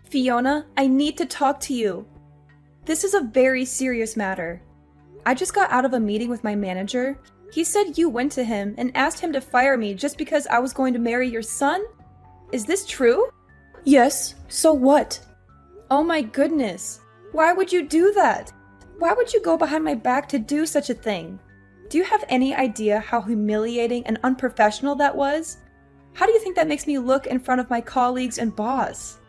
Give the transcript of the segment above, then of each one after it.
Fiona, I need to talk to you. This is a very serious matter. I just got out of a meeting with my manager. He said you went to him and asked him to fire me just because I was going to marry your son? Is this true? Yes, so what? Oh my goodness. Why would you do that? Why would you go behind my back to do such a thing? Do you have any idea how humiliating and unprofessional that was? How do you think that makes me look in front of my colleagues and boss?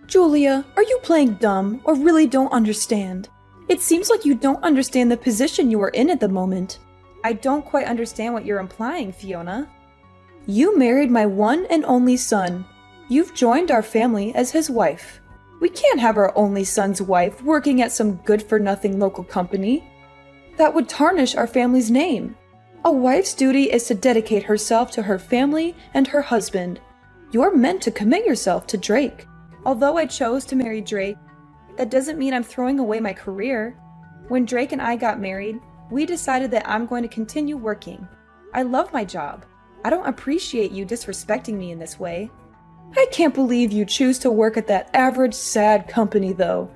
Julia, are you playing dumb or really don't understand? It seems like you don't understand the position you are in at the moment. I don't quite understand what you're implying, Fiona. You married my one and only son. You've joined our family as his wife. We can't have our only son's wife working at some good-for-nothing local company. That would tarnish our family's name. A wife's duty is to dedicate herself to her family and her husband. You're meant to commit yourself to Drake. Although I chose to marry Drake, that doesn't mean I'm throwing away my career. When Drake and I got married, we decided that I'm going to continue working. I love my job. I don't appreciate you disrespecting me in this way. I can't believe you choose to work at that average, sad company, though.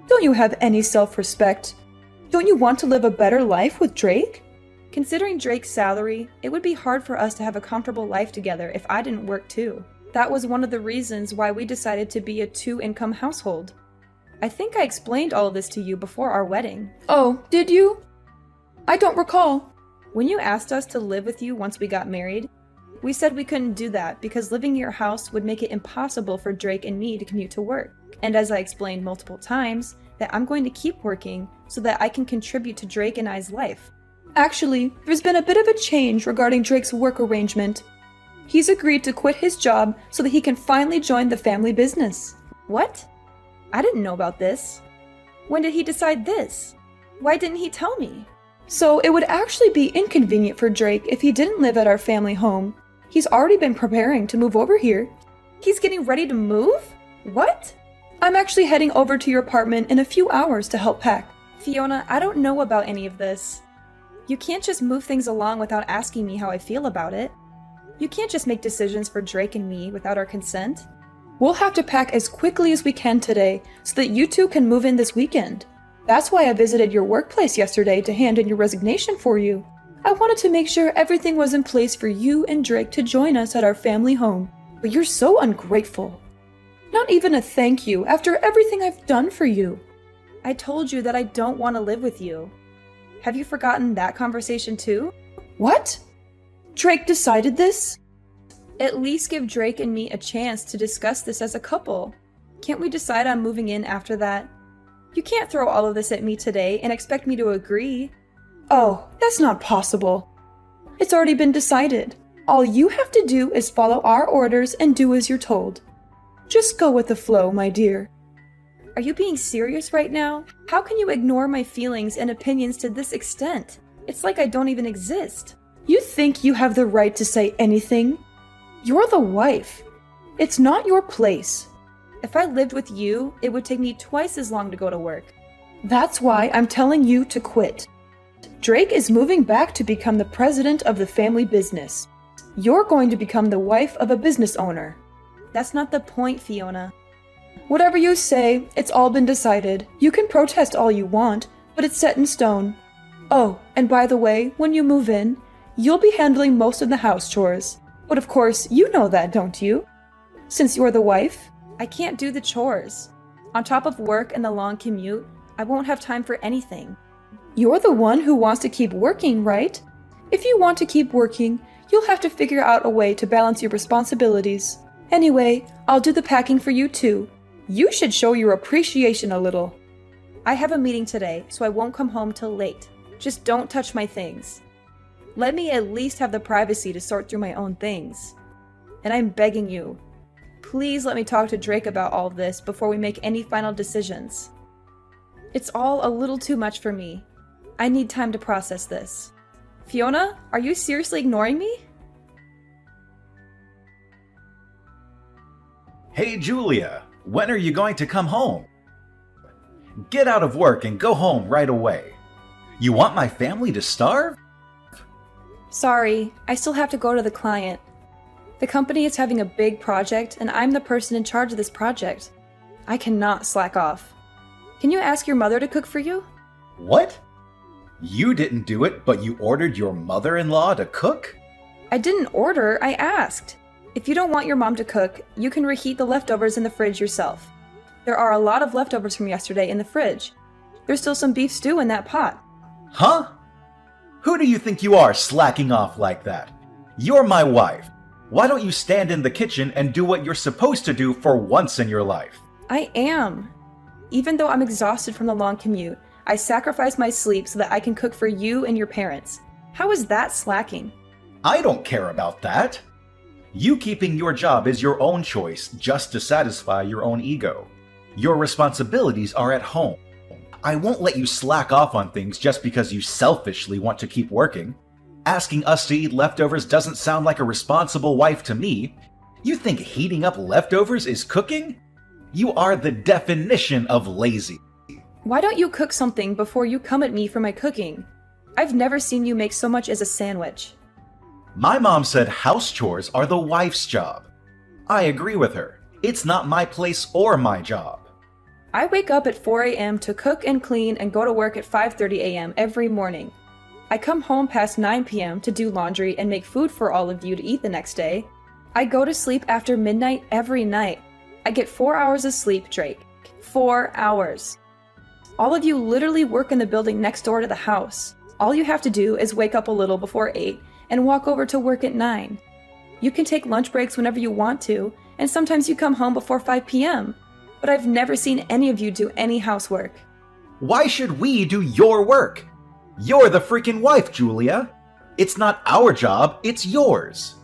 Don't you have any self-respect? Don't you want to live a better life with Drake? Considering Drake's salary, it would be hard for us to have a comfortable life together if I didn't work too. That was one of the reasons why we decided to be a two-income household. I think I explained all of this to you before our wedding. Oh, did you? I don't recall. When you asked us to live with you once we got married, we said we couldn't do that because living in your house would make it impossible for Drake and me to commute to work. And as I explained multiple times, that I'm going to keep working so that I can contribute to Drake and I's life. Actually, there's been a bit of a change regarding Drake's work arrangement. He's agreed to quit his job so that he can finally join the family business. What? I didn't know about this. When did he decide this? Why didn't he tell me? So it would actually be inconvenient for Drake if he didn't live at our family home. He's already been preparing to move over here. He's getting ready to move? What? I'm actually heading over to your apartment in a few hours to help pack. Fiona, I don't know about any of this. You can't just move things along without asking me how I feel about it. You can't just make decisions for Drake and me without our consent. We'll have to pack as quickly as we can today so that you two can move in this weekend. That's why I visited your workplace yesterday to hand in your resignation for you. I wanted to make sure everything was in place for you and Drake to join us at our family home. But you're so ungrateful. Not even a thank you after everything I've done for you. I told you that I don't want to live with you. Have you forgotten that conversation too? What? Drake decided this? At least give Drake and me a chance to discuss this as a couple. Can't we decide on moving in after that? You can't throw all of this at me today and expect me to agree. Oh, that's not possible. It's already been decided. All you have to do is follow our orders and do as you're told. Just go with the flow, my dear. Are you being serious right now? How can you ignore my feelings and opinions to this extent? It's like I don't even exist. You think you have the right to say anything? You're the wife. It's not your place. If I lived with you, it would take me twice as long to go to work. That's why I'm telling you to quit. Drake is moving back to become the president of the family business. You're going to become the wife of a business owner. That's not the point, Fiona. Whatever you say, it's all been decided. You can protest all you want, but it's set in stone. Oh, and by the way, when you move in, you'll be handling most of the house chores. But of course, you know that, don't you? Since you're the wife, I can't do the chores. On top of work and the long commute, I won't have time for anything. You're the one who wants to keep working, right? If you want to keep working, you'll have to figure out a way to balance your responsibilities. Anyway, I'll do the packing for you too. You should show your appreciation a little. I have a meeting today, so I won't come home till late. Just don't touch my things. Let me at least have the privacy to sort through my own things. And I'm begging you, please let me talk to Drake about all of this before we make any final decisions. It's all a little too much for me. I need time to process this. Fiona, are you seriously ignoring me? Hey Julia, when are you going to come home? Get out of work and go home right away. You want my family to starve? Sorry, I still have to go to the client. The company is having a big project and I'm the person in charge of this project. I cannot slack off. Can you ask your mother to cook for you? What? You didn't do it, but you ordered your mother-in-law to cook? I didn't order, I asked. If you don't want your mom to cook, you can reheat the leftovers in the fridge yourself. There are a lot of leftovers from yesterday in the fridge. There's still some beef stew in that pot. Huh? Who do you think you are, slacking off like that? You're my wife. Why don't you stand in the kitchen and do what you're supposed to do for once in your life? I am. Even though I'm exhausted from the long commute, I sacrifice my sleep so that I can cook for you and your parents. How is that slacking? I don't care about that. You keeping your job is your own choice just to satisfy your own ego. Your responsibilities are at home. I won't let you slack off on things just because you selfishly want to keep working. Asking us to eat leftovers doesn't sound like a responsible wife to me. You think heating up leftovers is cooking? You are the definition of lazy. Why don't you cook something before you come at me for my cooking? I've never seen you make so much as a sandwich. My mom said house chores are the wife's job. I agree with her. It's not my place or my job. I wake up at 4 a.m. to cook and clean and go to work at 5:30 a.m. every morning. I come home past 9 p.m. to do laundry and make food for all of you to eat the next day. I go to sleep after midnight every night. I get 4 hours of sleep, Drake. 4 hours. All of you literally work in the building next door to the house. All you have to do is wake up a little before 8 and walk over to work at 9. You can take lunch breaks whenever you want to, and sometimes you come home before 5 p.m. But I've never seen any of you do any housework. Why should we do your work? You're the freaking wife, Julia. It's not our job, it's yours.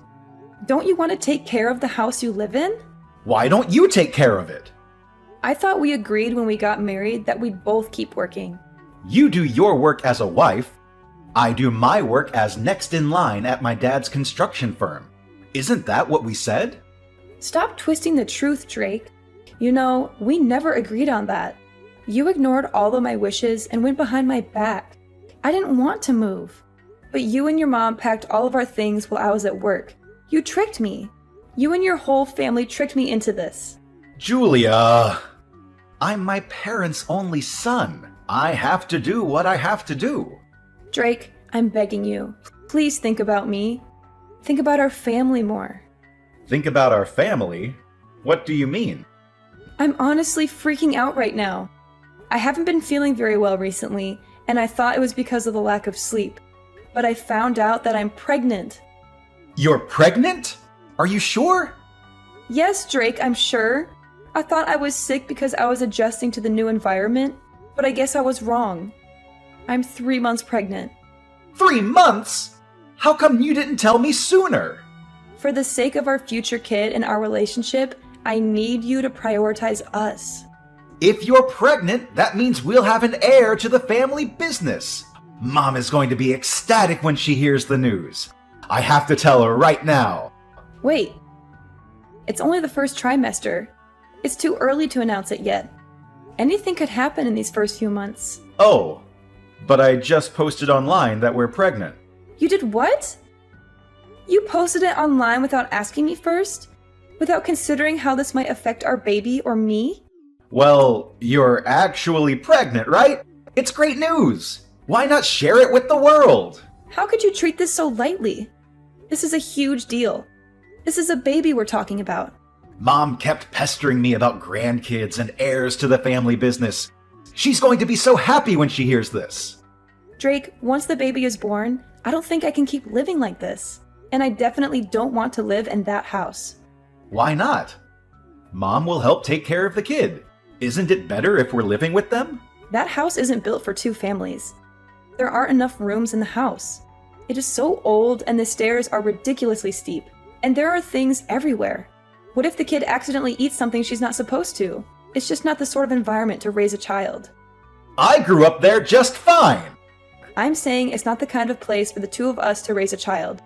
Don't you want to take care of the house you live in? Why don't you take care of it? I thought we agreed when we got married that we'd both keep working. You do your work as a wife. I do my work as next in line at my dad's construction firm. Isn't that what we said? Stop twisting the truth, Drake. You know, we never agreed on that. You ignored all of my wishes and went behind my back. I didn't want to move. But you and your mom packed all of our things while I was at work. You tricked me. You and your whole family tricked me into this. Julia, I'm my parents' only son. I have to do what I have to do. Drake, I'm begging you. Please think about me. Think about our family more. Think about our family? What do you mean? I'm honestly freaking out right now. I haven't been feeling very well recently, and I thought it was because of the lack of sleep. But I found out that I'm pregnant. You're pregnant? Are you sure? Yes, Drake, I'm sure. I thought I was sick because I was adjusting to the new environment, but I guess I was wrong. I'm 3 months pregnant. 3 months? How come you didn't tell me sooner? For the sake of our future kid and our relationship, I need you to prioritize us. If you're pregnant, that means we'll have an heir to the family business. Mom is going to be ecstatic when she hears the news. I have to tell her right now. Wait. It's only the first trimester. It's too early to announce it yet. Anything could happen in these first few months. Oh, but I just posted online that we're pregnant. You did what? You posted it online without asking me first? Without considering how this might affect our baby or me? Well, you're actually pregnant, right? It's great news. Why not share it with the world? How could you treat this so lightly? This is a huge deal. This is a baby we're talking about. Mom kept pestering me about grandkids and heirs to the family business. She's going to be so happy when she hears this. Drake, once the baby is born, I don't think I can keep living like this. And I definitely don't want to live in that house. Why not? Mom will help take care of the kid. Isn't it better if we're living with them? That house isn't built for 2 families. There aren't enough rooms in the house. It is so old and the stairs are ridiculously steep. And there are things everywhere. What if the kid accidentally eats something she's not supposed to? It's just not the sort of environment to raise a child. I grew up there just fine. I'm saying it's not the kind of place for the 2 of us to raise a child.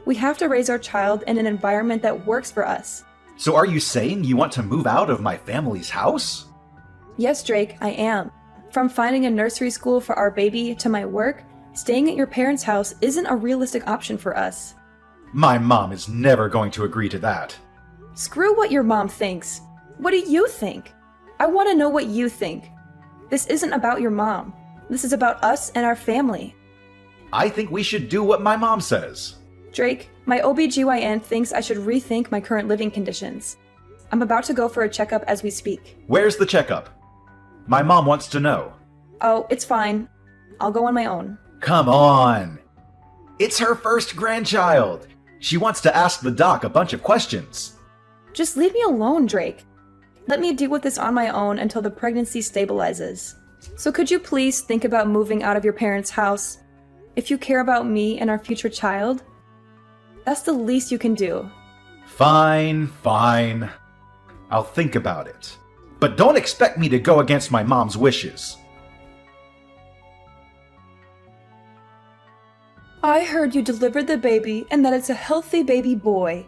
We have to raise our child in an environment that works for us. So are you saying you want to move out of my family's house? Yes, Drake, I am. From finding a nursery school for our baby to my work, staying at your parents' house isn't a realistic option for us. My mom is never going to agree to that. Screw what your mom thinks. What do you think? I want to know what you think. This isn't about your mom. This is about us and our family. I think we should do what my mom says. Drake, my OBGYN thinks I should rethink my current living conditions. I'm about to go for a checkup as we speak. Where's the checkup? My mom wants to know. Oh, it's fine. I'll go on my own. Come on. It's her first grandchild. She wants to ask the doc a bunch of questions. Just leave me alone, Drake. Let me deal with this on my own until the pregnancy stabilizes. So could you please think about moving out of your parents' house? If you care about me and our future child, that's the least you can do. Fine. I'll think about it. But don't expect me to go against my mom's wishes. I heard you delivered the baby and that it's a healthy baby boy.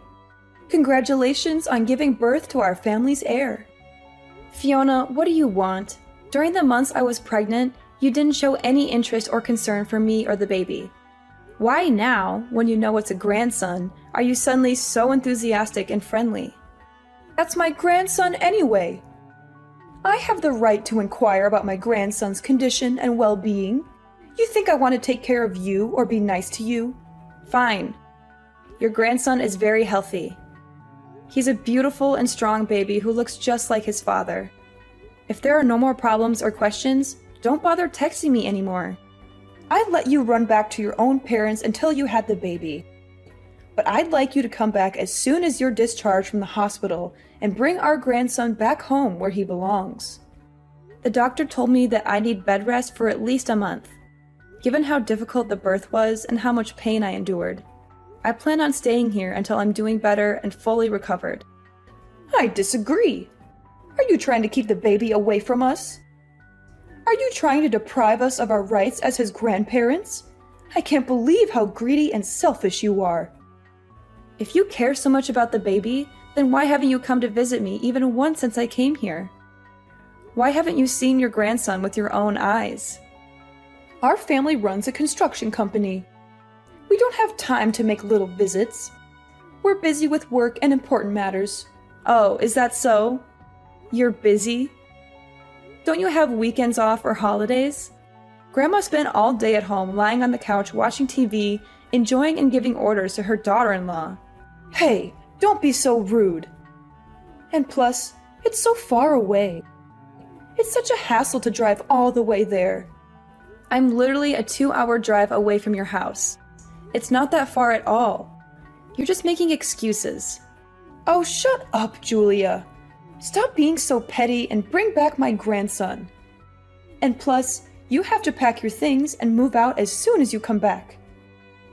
Congratulations on giving birth to our family's heir. Fiona, what do you want? During the months I was pregnant, you didn't show any interest or concern for me or the baby. Why now, when you know it's a grandson, are you suddenly so enthusiastic and friendly? That's my grandson anyway. I have the right to inquire about my grandson's condition and well-being. You think I want to take care of you or be nice to you? Fine. Your grandson is very healthy. He's a beautiful and strong baby who looks just like his father. If there are no more problems or questions, don't bother texting me anymore. I'd let you run back to your own parents until you had the baby. But I'd like you to come back as soon as you're discharged from the hospital and bring our grandson back home where he belongs. The doctor told me that I need bed rest for at least a month. Given how difficult the birth was and how much pain I endured, I plan on staying here until I'm doing better and fully recovered. I disagree. Are you trying to keep the baby away from us? Are you trying to deprive us of our rights as his grandparents? I can't believe how greedy and selfish you are. If you care so much about the baby, then why haven't you come to visit me even once since I came here? Why haven't you seen your grandson with your own eyes? Our family runs a construction company. We don't have time to make little visits. We're busy with work and important matters. Oh, is that so? You're busy? Don't you have weekends off or holidays? Grandma spent all day at home lying on the couch watching TV, enjoying and giving orders to her daughter-in-law. Hey, don't be so rude. And plus, it's so far away. It's such a hassle to drive all the way there. I'm literally a 2-hour drive away from your house. It's not that far at all. You're just making excuses. Oh, shut up, Julia. Stop being so petty and bring back my grandson. And plus, you have to pack your things and move out as soon as you come back.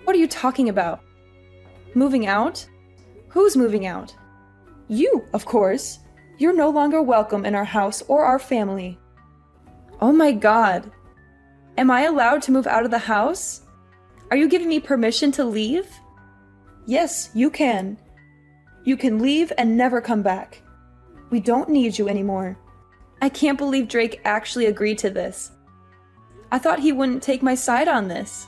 What are you talking about? Moving out? Who's moving out? You, of course. You're no longer welcome in our house or our family. Oh my God. Am I allowed to move out of the house? Are you giving me permission to leave? Yes, you can. You can leave and never come back. We don't need you anymore. I can't believe Drake actually agreed to this. I thought he wouldn't take my side on this.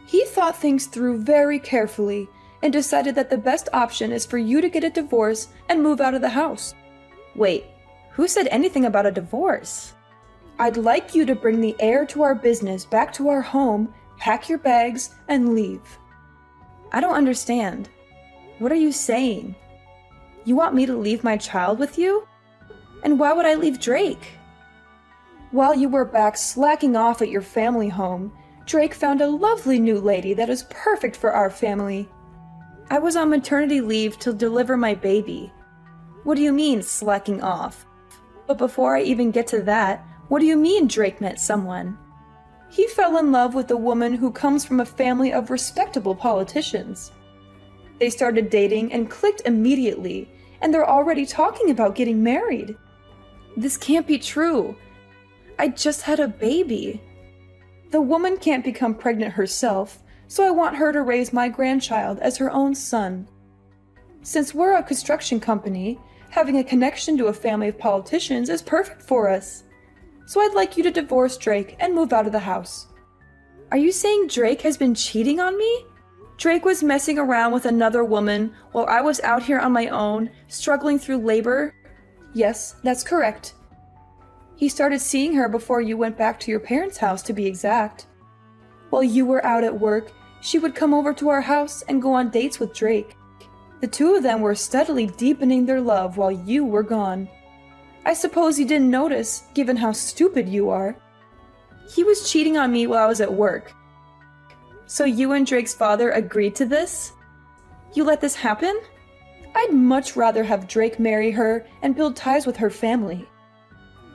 He thought things through very carefully and decided that the best option is for you to get a divorce and move out of the house. Wait, who said anything about a divorce? I'd like you to bring the heir to our business back to our home, pack your bags, and leave. I don't understand. What are you saying? You want me to leave my child with you? And why would I leave Drake? While you were back slacking off at your family home, Drake found a lovely new lady that is perfect for our family. I was on maternity leave to deliver my baby. What do you mean, slacking off? But before I even get to that, what do you mean Drake met someone? He fell in love with a woman who comes from a family of respectable politicians. They started dating and clicked immediately, and they're already talking about getting married. This can't be true. I just had a baby. The woman can't become pregnant herself, so I want her to raise my grandchild as her own son. Since we're a construction company, having a connection to a family of politicians is perfect for us. So I'd like you to divorce Drake and move out of the house. Are you saying Drake has been cheating on me? Drake was messing around with another woman while I was out here on my own, struggling through labor? Yes, that's correct. He started seeing her before you went back to your parents' house, to be exact. While you were out at work, she would come over to our house and go on dates with Drake. The two of them were steadily deepening their love while you were gone. I suppose you didn't notice, given how stupid you are. He was cheating on me while I was at work. So you and Drake's father agreed to this? You let this happen? I'd much rather have Drake marry her and build ties with her family.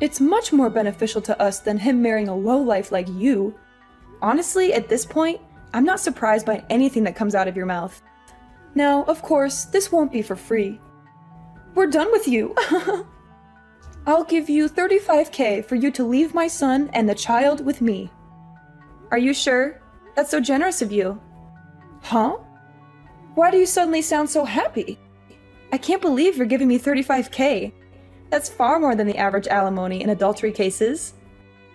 It's much more beneficial to us than him marrying a lowlife like you. Honestly, at this point, I'm not surprised by anything that comes out of your mouth. Now, of course, this won't be for free. We're done with you! I'll give you $35,000 for you to leave my son and the child with me. Are you sure? That's so generous of you. Huh? Why do you suddenly sound so happy? I can't believe you're giving me $35,000. That's far more than the average alimony in adultery cases.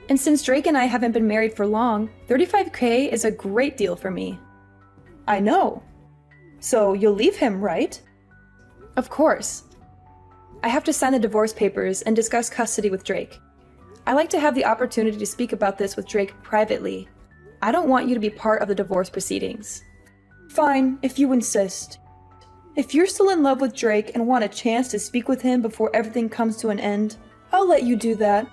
And since Drake and I haven't been married for long, $35,000 is a great deal for me. I know. So you'll leave him, right? Of course. I have to sign the divorce papers and discuss custody with Drake. I like to have the opportunity to speak about this with Drake privately. I don't want you to be part of the divorce proceedings. Fine, if you insist. If you're still in love with Drake and want a chance to speak with him before everything comes to an end, I'll let you do that.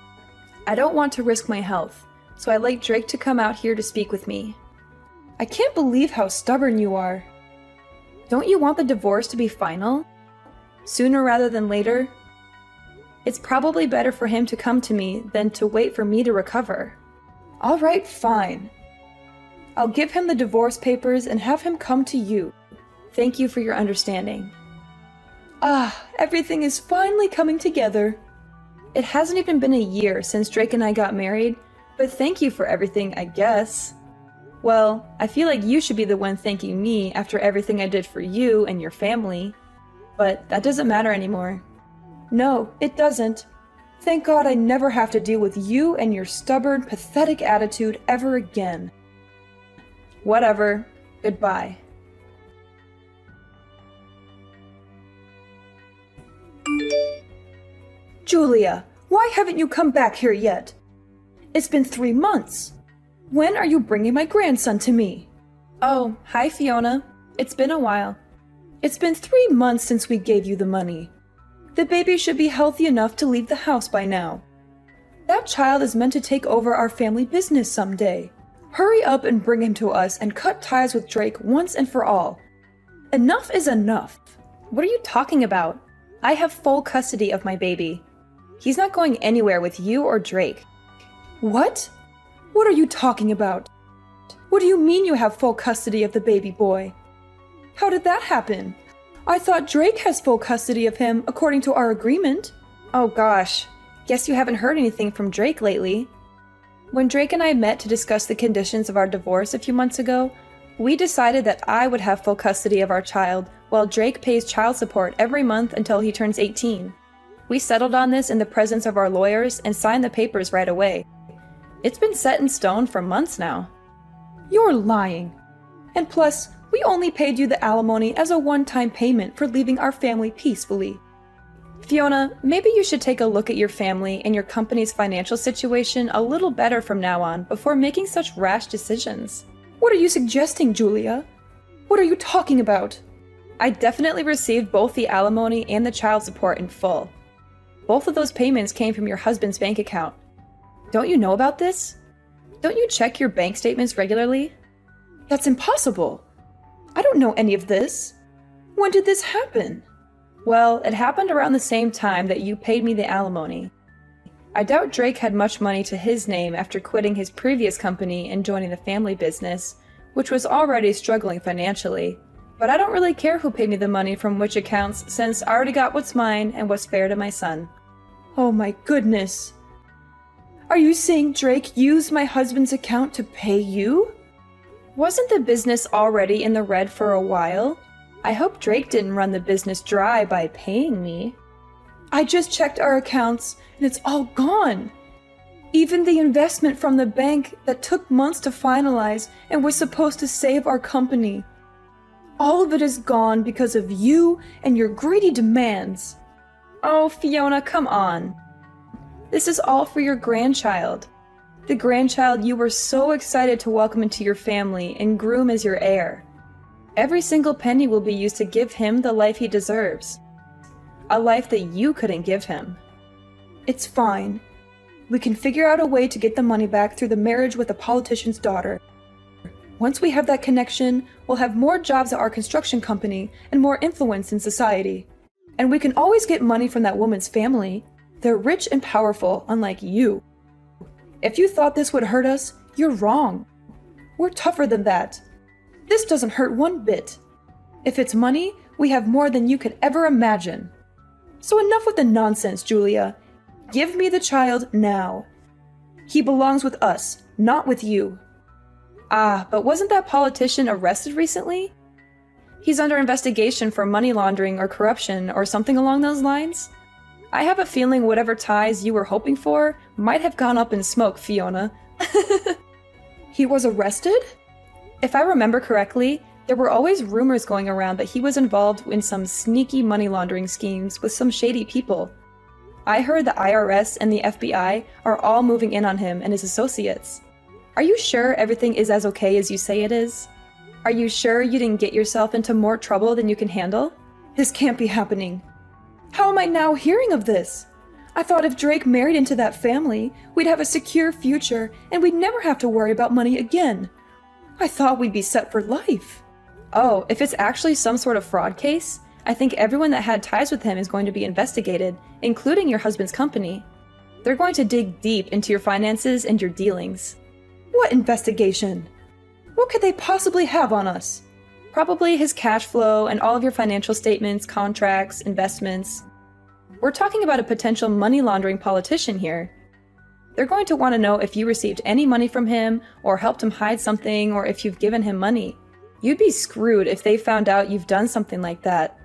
I don't want to risk my health, so I'd like Drake to come out here to speak with me. I can't believe how stubborn you are. Don't you want the divorce to be final? Sooner rather than later? It's probably better for him to come to me than to wait for me to recover. All right, fine. I'll give him the divorce papers and have him come to you. Thank you for your understanding. Everything is finally coming together. It hasn't even been a year since Drake and I got married, but thank you for everything, I guess. Well, I feel like you should be the one thanking me after everything I did for you and your family. But that doesn't matter anymore. No, it doesn't. Thank God I never have to deal with you and your stubborn, pathetic attitude ever again. Whatever. Goodbye. Julia, why haven't you come back here yet? It's been 3 months. When are you bringing my grandson to me? Oh, hi Fiona. It's been a while. It's been 3 months since we gave you the money. The baby should be healthy enough to leave the house by now. That child is meant to take over our family business someday. Hurry up and bring him to us and cut ties with Drake once and for all. Enough is enough. What are you talking about? I have full custody of my baby. He's not going anywhere with you or Drake. What? What are you talking about? What do you mean you have full custody of the baby boy? How did that happen? I thought Drake has full custody of him according to our agreement. Oh gosh, guess you haven't heard anything from Drake lately. When Drake and I met to discuss the conditions of our divorce a few months ago, we decided that I would have full custody of our child while Drake pays child support every month until he turns 18. We settled on this in the presence of our lawyers and signed the papers right away. It's been set in stone for months now. You're lying. And plus, we only paid you the alimony as a one-time payment for leaving our family peacefully. Fiona, maybe you should take a look at your family and your company's financial situation a little better from now on before making such rash decisions. What are you suggesting, Julia? What are you talking about? I definitely received both the alimony and the child support in full. Both of those payments came from your husband's bank account. Don't you know about this? Don't you check your bank statements regularly? That's impossible. I don't know any of this. When did this happen? Well, it happened around the same time that you paid me the alimony. I doubt Drake had much money to his name after quitting his previous company and joining the family business, which was already struggling financially. But I don't really care who paid me the money from which accounts, since I already got what's mine and what's fair to my son. Oh my goodness. Are you saying Drake used my husband's account to pay you? Wasn't the business already in the red for a while? I hope Drake didn't run the business dry by paying me. I just checked our accounts and it's all gone. Even the investment from the bank that took months to finalize and was supposed to save our company. All of it is gone because of you and your greedy demands. Oh, Fiona, come on. This is all for your grandchild. The grandchild you were so excited to welcome into your family and groom as your heir. Every single penny will be used to give him the life he deserves. A life that you couldn't give him. It's fine. We can figure out a way to get the money back through the marriage with the politician's daughter. Once we have that connection, we'll have more jobs at our construction company and more influence in society. And we can always get money from that woman's family. They're rich and powerful, unlike you. If you thought this would hurt us, you're wrong. We're tougher than that. This doesn't hurt one bit. If it's money, we have more than you could ever imagine. So enough with the nonsense, Julia. Give me the child now. He belongs with us, not with you. Ah, but wasn't that politician arrested recently? He's under investigation for money laundering or corruption or something along those lines. I have a feeling whatever ties you were hoping for might have gone up in smoke, Fiona. He was arrested? If I remember correctly, there were always rumors going around that he was involved in some sneaky money laundering schemes with some shady people. I heard the IRS and the FBI are all moving in on him and his associates. Are you sure everything is as okay as you say it is? Are you sure you didn't get yourself into more trouble than you can handle? This can't be happening. How am I now hearing of this? I thought if Drake married into that family, we'd have a secure future and we'd never have to worry about money again. I thought we'd be set for life. Oh, if it's actually some sort of fraud case, I think everyone that had ties with him is going to be investigated, including your husband's company. They're going to dig deep into your finances and your dealings. What investigation? What could they possibly have on us? Probably his cash flow and all of your financial statements, contracts, investments. We're talking about a potential money laundering politician here. They're going to want to know if you received any money from him, or helped him hide something, or if you've given him money. You'd be screwed if they found out you've done something like that.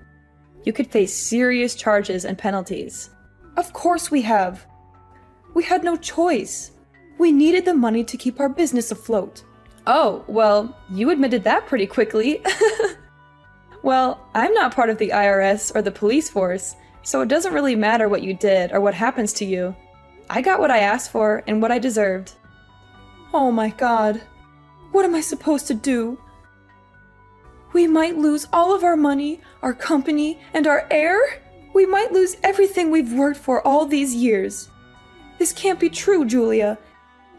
You could face serious charges and penalties. Of course we have. We had no choice. We needed the money to keep our business afloat. Oh, well, you admitted that pretty quickly. Well, I'm not part of the IRS or the police force, so it doesn't really matter what you did or what happens to you. I got what I asked for and what I deserved. Oh my God. What am I supposed to do? We might lose all of our money, our company, and our heir? We might lose everything we've worked for all these years. This can't be true, Julia.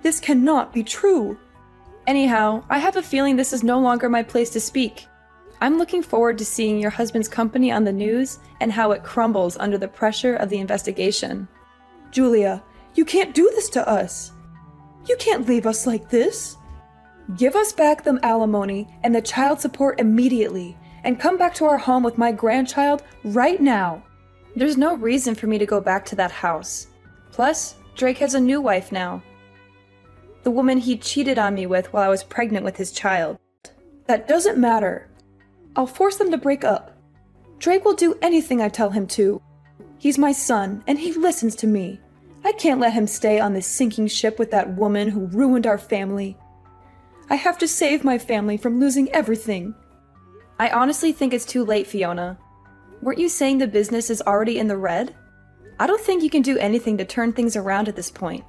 This cannot be true. Anyhow, I have a feeling this is no longer my place to speak. I'm looking forward to seeing your husband's company on the news and how it crumbles under the pressure of the investigation. Julia, you can't do this to us. You can't leave us like this. Give us back the alimony and the child support immediately, and come back to our home with my grandchild right now. There's no reason for me to go back to that house. Plus, Drake has a new wife now. The woman he cheated on me with while I was pregnant with his child. That doesn't matter. I'll force them to break up. Drake will do anything I tell him to. He's my son, and he listens to me. I can't let him stay on this sinking ship with that woman who ruined our family. I have to save my family from losing everything. I honestly think it's too late, Fiona. Weren't you saying the business is already in the red? I don't think you can do anything to turn things around at this point.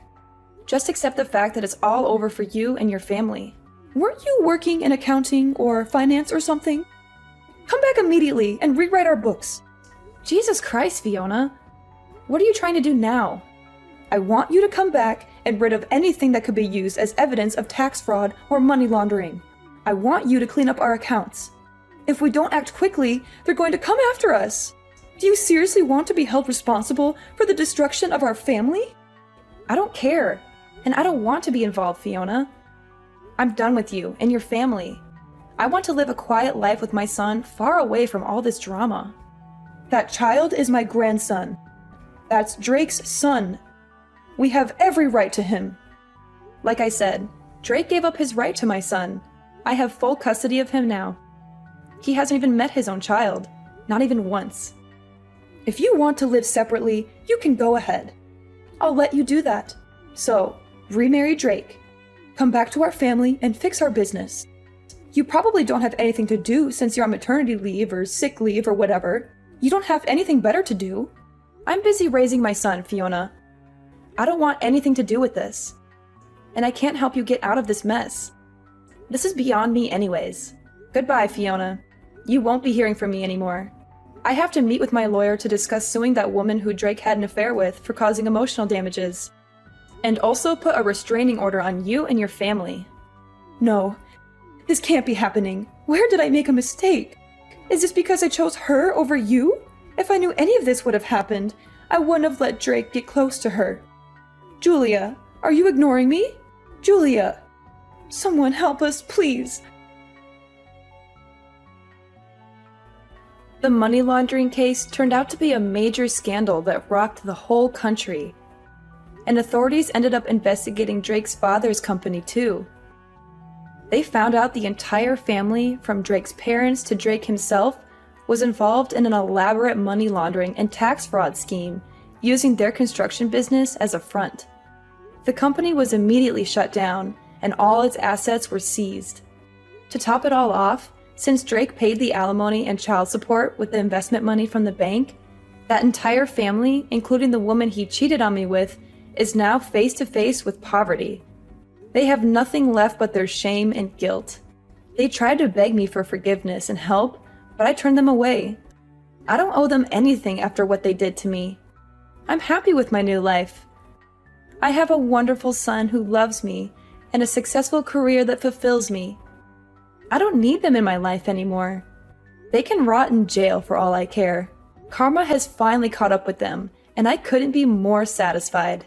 Just accept the fact that it's all over for you and your family. Weren't you working in accounting or finance or something? Come back immediately and rewrite our books. Jesus Christ, Fiona. What are you trying to do now? I want you to come back and rid of anything that could be used as evidence of tax fraud or money laundering. I want you to clean up our accounts. If we don't act quickly, they're going to come after us. Do you seriously want to be held responsible for the destruction of our family? I don't care, and I don't want to be involved, Fiona. I'm done with you and your family. I want to live a quiet life with my son far away from all this drama. That child is my grandson. That's Drake's son. We have every right to him. Like I said, Drake gave up his right to my son. I have full custody of him now. He hasn't even met his own child, not even once. If you want to live separately, you can go ahead. I'll let you do that. So, remarry Drake. Come back to our family and fix our business. You probably don't have anything to do since you're on maternity leave or sick leave or whatever. You don't have anything better to do. I'm busy raising my son, Fiona. I don't want anything to do with this. And I can't help you get out of this mess. This is beyond me anyways. Goodbye, Fiona. You won't be hearing from me anymore. I have to meet with my lawyer to discuss suing that woman who Drake had an affair with for causing emotional damages. And also put a restraining order on you and your family. No, this can't be happening. Where did I make a mistake? Is this because I chose her over you? If I knew any of this would have happened, I wouldn't have let Drake get close to her. Julia, are you ignoring me? Julia! Someone help us, please! The money laundering case turned out to be a major scandal that rocked the whole country. And authorities ended up investigating Drake's father's company too. They found out the entire family, from Drake's parents to Drake himself, was involved in an elaborate money laundering and tax fraud scheme, using their construction business as a front. The company was immediately shut down, and all its assets were seized. To top it all off, since Drake paid the alimony and child support with the investment money from the bank, that entire family, including the woman he cheated on me with, is now face to face with poverty. They have nothing left but their shame and guilt. They tried to beg me for forgiveness and help, but I turned them away. I don't owe them anything after what they did to me. I'm happy with my new life. I have a wonderful son who loves me and a successful career that fulfills me. I don't need them in my life anymore. They can rot in jail for all I care. Karma has finally caught up with them, and I couldn't be more satisfied.